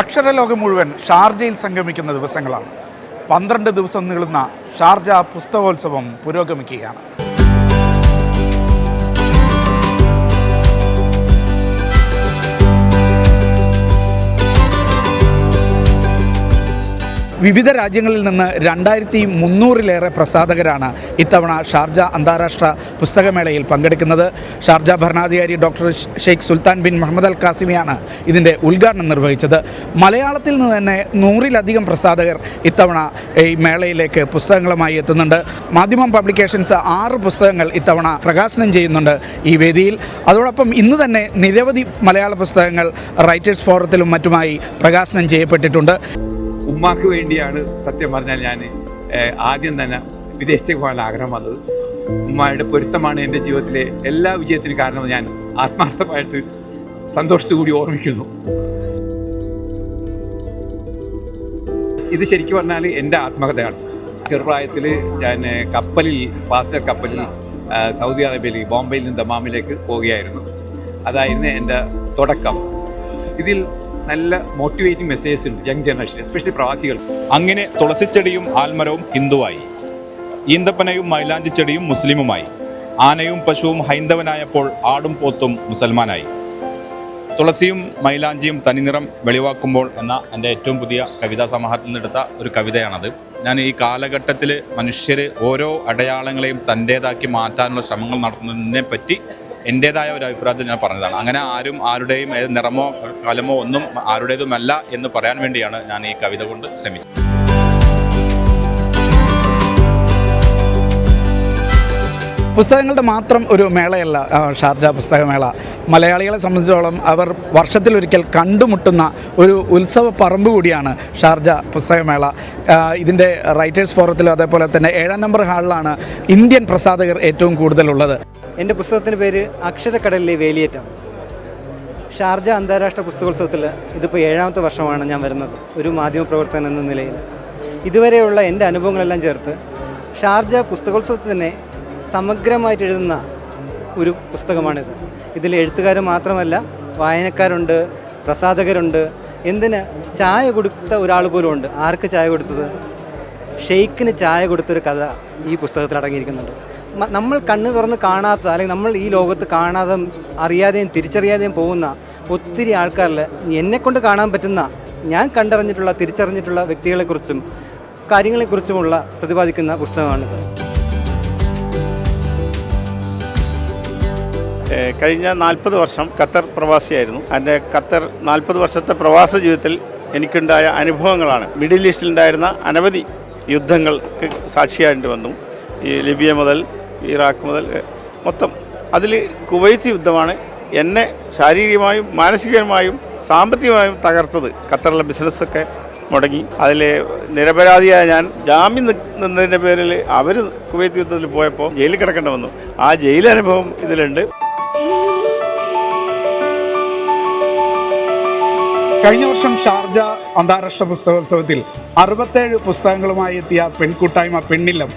അക്ഷരലോകം മുഴുവൻ ഷാർജയിൽ സംഗമിക്കുന്ന ദിവസങ്ങളാണ്. 12 ദിവസം നീളുന്ന ഷാർജ പുസ്തകോത്സവം പുരോഗമിക്കുകയാണ്. വിവിധ രാജ്യങ്ങളിൽ നിന്ന് 2300-ലേറെ പ്രസാധകരാണ് ഇത്തവണ ഷാർജ അന്താരാഷ്ട്ര പുസ്തകമേളയിൽ പങ്കെടുക്കുന്നത്. ഷാർജ ഭരണാധികാരി doctor Sheikh Sultan bin Muhammad al കാസിമിയാണ് ഇതിൻ്റെ ഉദ്ഘാടനം നിർവഹിച്ചത്. മലയാളത്തിൽ നിന്ന് തന്നെ 100-ലധികം പ്രസാധകർ ഇത്തവണ ഈ മേളയിലേക്ക് പുസ്തകങ്ങളുമായി എത്തുന്നുണ്ട്. മാധ്യമം പബ്ലിക്കേഷൻസ് 6 പുസ്തകങ്ങൾ ഇത്തവണ പ്രകാശനം ചെയ്യുന്നുണ്ട് ഈ വേദിയിൽ. അതോടൊപ്പം ഇന്ന് തന്നെ നിരവധി മലയാള പുസ്തകങ്ങൾ റൈറ്റേഴ്സ് ഫോറത്തിലും മറ്റുമായി പ്രകാശനം ചെയ്യപ്പെട്ടിട്ടുണ്ട്. ഉമ്മാക്ക് വേണ്ടിയാണ് സത്യം പറഞ്ഞാൽ ഞാൻ ആദ്യം തന്നെ വിദേശത്തേക്ക് പോകാനുള്ള ആഗ്രഹം വന്നത്. ഉമ്മയുടെ പൊരുത്തമാണ് എൻ്റെ ജീവിതത്തിലെ എല്ലാ വിജയത്തിനും കാരണം. ഞാൻ ആത്മാർത്ഥമായിട്ട് സന്തോഷത്തോടുകൂടി ഓർമ്മിക്കുന്നു. ഇത് ശരിക്കും പറഞ്ഞാൽ എൻ്റെ ആത്മകഥയാണ്. ചെറുപ്രായത്തിൽ ഞാൻ പാസഞ്ചർ കപ്പലിൽ സൗദി അറേബ്യയിൽ ബോംബെയിൽ നിന്ന് ദമാമിലേക്ക് പോവുകയായിരുന്നു. അതായിരുന്നു എൻ്റെ തുടക്കം. ഇതിൽ നല്ല മോട്ടിവേറ്റിംഗ് മെസ്സേജസ് ഉണ്ട് യങ് ജനറേഷൻ, എസ്പെഷ്യലി പ്രവാസികൾ. അങ്ങനെ തുളസിച്ചെടിയും ആൽമരവും ഹിന്ദുവായി, ഈന്തപ്പനയും മൈലാഞ്ചിച്ചെടിയും മുസ്ലിമുമായി, ആനയും പശുവും ഹൈന്ദവനായപ്പോൾ ആടും പോത്തും മുസൽമാനായി. തുളസിയും മൈലാഞ്ചിയും തനിനിറം വെളിവാക്കുമ്പോൾ എന്ന എൻ്റെ ഏറ്റവും പുതിയ കവിതാ സമാഹാരത്തിൽ നിന്നെടുത്ത ഒരു കവിതയാണത്. ഞാൻ ഈ കാലഘട്ടത്തിൽ മനുഷ്യർ ഓരോ അടയാളങ്ങളെയും തൻ്റേതാക്കി മാറ്റാനുള്ള ശ്രമങ്ങൾ നടത്തുന്നതിനെ പറ്റി എൻ്റേതായ ഒരു അഭിപ്രായത്തിൽ ഞാൻ പറഞ്ഞതാണ്. അങ്ങനെ ആരും ആരുടെയും നിറമോ കലമോ ഒന്നും ആരുടേതുമല്ല എന്ന് പറയാൻ വേണ്ടിയാണ് ഞാൻ ഈ കവിത കൊണ്ട് ശ്രമിച്ചത്. പുസ്തകങ്ങളുടെ മാത്രം ഒരു മേളയല്ല ഷാർജ പുസ്തകമേള. മലയാളികളെ സംബന്ധിച്ചോളം അവർ വർഷത്തിലൊരിക്കൽ കണ്ടുമുട്ടുന്ന ഒരു ഉത്സവ പറമ്പ് കൂടിയാണ് ഷാർജ പുസ്തകമേള. ഇതിൻ്റെ റൈറ്റേഴ്സ് ഫോറത്തിലും അതേപോലെ തന്നെ 7-ാം നമ്പർ ഹാളിലാണ് ഇന്ത്യൻ പ്രസാധകർ ഏറ്റവും കൂടുതലുള്ളത്. എൻ്റെ പുസ്തകത്തിൻ്റെ പേര് അക്ഷരക്കടലിലെ വേലിയേറ്റം. ഷാർജ അന്താരാഷ്ട്ര പുസ്തകോത്സവത്തിൽ ഇതിപ്പോൾ 7ാമത്തെ വർഷമാണ് ഞാൻ വരുന്നത് ഒരു മാധ്യമപ്രവർത്തകൻ എന്ന നിലയിൽ. ഇതുവരെയുള്ള എൻ്റെ അനുഭവങ്ങളെല്ലാം ചേർത്ത് ഷാർജ പുസ്തകോത്സവത്തിൽ തന്നെ സമഗ്രമായിട്ട് എഴുതുന്ന ഒരു പുസ്തകമാണിത്. ഇതിൽ എഴുത്തുകാർ മാത്രമല്ല, വായനക്കാരുണ്ട്, പ്രസാധകരുണ്ട്. എന്തിന് ചായ കൊടുത്ത ഒരാൾ പോലും ഉണ്ട്. ആർക്ക് ചായ കൊടുത്തത്? ഷെയ്ഖിന് ചായ കൊടുത്തൊരു കഥ ഈ പുസ്തകത്തിൽ അടങ്ങിയിരിക്കുന്നുണ്ട്. നമ്മൾ കണ്ണ് തുറന്ന് കാണാത്ത, അല്ലെങ്കിൽ നമ്മൾ ഈ ലോകത്ത് കാണാതെ അറിയാതെയും തിരിച്ചറിയാതെയും പോകുന്ന ഒത്തിരി ആൾക്കാരിൽ എന്നെക്കൊണ്ട് കാണാൻ പറ്റുന്ന, ഞാൻ കണ്ടറിഞ്ഞിട്ടുള്ള തിരിച്ചറിഞ്ഞിട്ടുള്ള വ്യക്തികളെക്കുറിച്ചും കാര്യങ്ങളെക്കുറിച്ചുമുള്ള പ്രതിപാദിക്കുന്ന പുസ്തകമാണിത്. കഴിഞ്ഞ 40 വർഷം ഖത്തർ പ്രവാസിയായിരുന്നു. എൻ്റെ ഖത്തർ 40 വർഷത്തെ പ്രവാസ ജീവിതത്തിൽ എനിക്കുണ്ടായ അനുഭവങ്ങളാണ്. മിഡിൽ ഈസ്റ്റിലുണ്ടായിരുന്ന അനവധി യുദ്ധങ്ങൾക്ക് സാക്ഷിയായിട്ട് വന്നു. ഈ ലിബിയ മുതൽ ഇറാഖ് മുതൽ മൊത്തം. അതിൽ കുവൈത്ത് യുദ്ധമാണ് എന്നെ ശാരീരികമായും മാനസികമായും സാമ്പത്തികമായും തകർത്തത്. ഖത്തറിലെ ബിസിനസ്സൊക്കെ മുടങ്ങി. അതിൽ നിരപരാധിയായ ഞാൻ ജാമ്യം നിന്നതിൻ്റെ പേരിൽ അവർ കുവൈത്ത് യുദ്ധത്തിൽ പോയപ്പോൾ ജയിലിൽ കിടക്കേണ്ടി വന്നു. ആ ജയിലനുഭവം ഇതിലുണ്ട്. കഴിഞ്ഞ വർഷം ഷാർജ അന്താരാഷ്ട്ര പുസ്തകോത്സവത്തിൽ 67 പുസ്തകങ്ങളുമായി എത്തിയ പെൺകൂട്ടായ്മ പെണ്ണില്ലം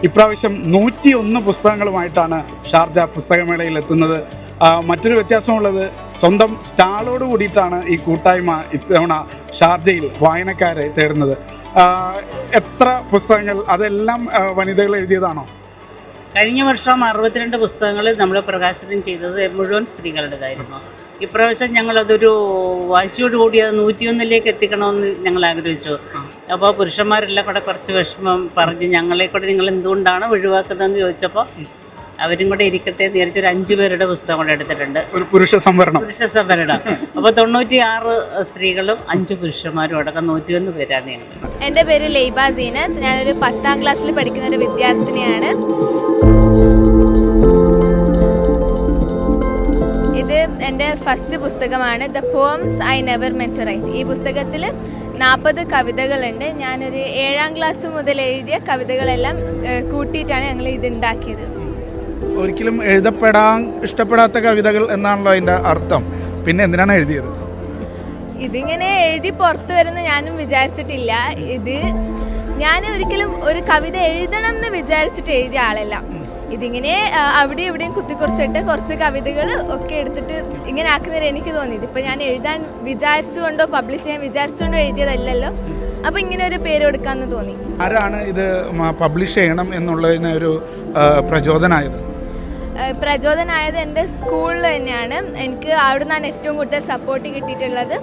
ഇപ്രാവശ്യം 101 പുസ്തകങ്ങളുമായിട്ടാണ് ഷാർജ പുസ്തകമേളയിൽ എത്തുന്നത്. മറ്റൊരു വ്യത്യാസമുള്ളത്, സ്വന്തം സ്റ്റാളോട് കൂടിയിട്ടാണ് ഈ കൂട്ടായ്മ ഇത്തവണ ഷാർജയിൽ വായനക്കാരെ തേടുന്നത്. എത്ര പുസ്തകങ്ങൾ? അതെല്ലാം വനിതകൾ എഴുതിയതാണോ? കഴിഞ്ഞ വർഷം 62 പുസ്തകങ്ങൾ നമ്മൾ പ്രകാശനം ചെയ്തത് മുഴുവൻ സ്ത്രീകളുടേതായിരുന്നു. ഇപ്രാവശ്യം ഞങ്ങളതൊരു വാശിയോടുകൂടി അത് 101ലേക്ക് എത്തിക്കണമെന്ന് ഞങ്ങൾ ആഗ്രഹിച്ചു. അപ്പോൾ പുരുഷന്മാരെല്ലാം കൂടെ കുറച്ച് വിഷമം പറഞ്ഞ് ഞങ്ങളെ കൂടെ നിങ്ങൾ എന്തുകൊണ്ടാണ് ഒഴിവാക്കുന്നതെന്ന് ചോദിച്ചപ്പോൾ അവരും കൂടെ ഇരിക്കട്ടെ എന്ന് വിചാരിച്ചൊരു 5 പേരുടെ പുസ്തകം കൂടെ എടുത്തിട്ടുണ്ട്. ഒരു പുരുഷ സംവരണം. അപ്പോൾ 96 സ്ത്രീകളും 5 പുരുഷന്മാരും അടക്കം 101 പേരാണ് ഞങ്ങൾ. എൻ്റെ പേര് ലൈബ സീനത്ത്. ഞാനൊരു 10ാം ക്ലാസ്സിൽ പഠിക്കുന്ന ഒരു വിദ്യാർത്ഥിനിയാണ്. ഇത് എൻ്റെ ഫസ്റ്റ് പുസ്തകമാണ്, the poems I never meant to write. ഈ പുസ്തകത്തിൽ 40 കവിതകളുണ്ട്. ഞാനൊരു 7ാം ക്ലാസ് മുതൽ എഴുതിയ കവിതകളെല്ലാം കൂട്ടിയിട്ടാണ് ഞങ്ങൾ ഇത് ഉണ്ടാക്കിയത്. ഒരിക്കലും എഴുതപ്പെടാൻ ഇഷ്ടപ്പെടാത്ത കവിതകൾ എന്നാണല്ലോ അതിൻ്റെ അർത്ഥം. പിന്നെ എന്തിനാണ് എഴുതിയത്? ഇതിങ്ങനെ എഴുതി പുറത്തു വരുന്ന ഞാനും വിചാരിച്ചിട്ടില്ല. ഇത് ഞാൻ ഒരിക്കലും ഒരു കവിത എഴുതണം എന്ന് വിചാരിച്ചിട്ട് എഴുതിയ ആളല്ല. ഇതിങ്ങനെ അവിടെ ഇവിടെയും കുത്തിക്കുറിച്ചിട്ട് കുറച്ച് കവിതകൾ ഒക്കെ എടുത്തിട്ട് ഇങ്ങനെ ആക്കുന്നതിന് എനിക്ക് തോന്നിയത്. ഇപ്പം ഞാൻ എഴുതാൻ വിചാരിച്ചുകൊണ്ടോ പബ്ലിഷ് ചെയ്യാൻ വിചാരിച്ചുകൊണ്ടോ എഴുതിയതല്ലല്ലോ. അപ്പോൾ ഇങ്ങനെ ഒരു പേര് കൊടുക്കാമെന്ന് തോന്നി. ആരാണ് ഇത് പബ്ലിഷ് ചെയ്യണം എന്നുള്ളതിന് ഒരു പ്രചോദനമായത് എൻ്റെ സ്കൂളിൽ തന്നെയാണ്. എനിക്ക് അവിടെ നിന്നാണ് ഏറ്റവും കൂടുതൽ സപ്പോർട്ട് കിട്ടിയിട്ടുള്ളത്.